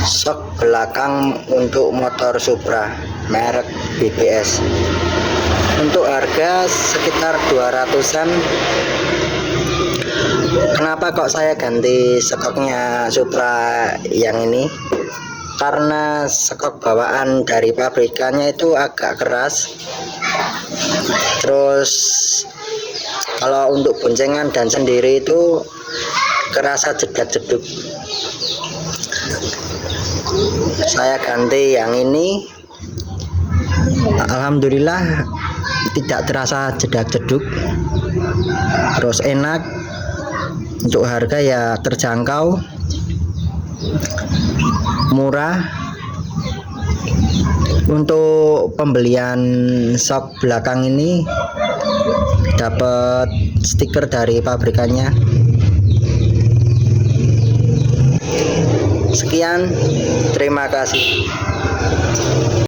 Sok belakang untuk motor Supra merek BBS. Untuk harga sekitar 200-an. Kenapa kok saya ganti sekoknya Supra yang ini? Karena sekok bawaan dari pabrikannya itu agak keras. Terus kalau untuk boncengan dan sendiri itu kerasa jedak-jeduk. Saya ganti yang ini, alhamdulillah tidak terasa jedak-jeduk, terus enak. Untuk harga ya terjangkau, murah. Untuk pembelian sok belakang ini dapat stiker dari pabrikannya. Sekian, terima kasih.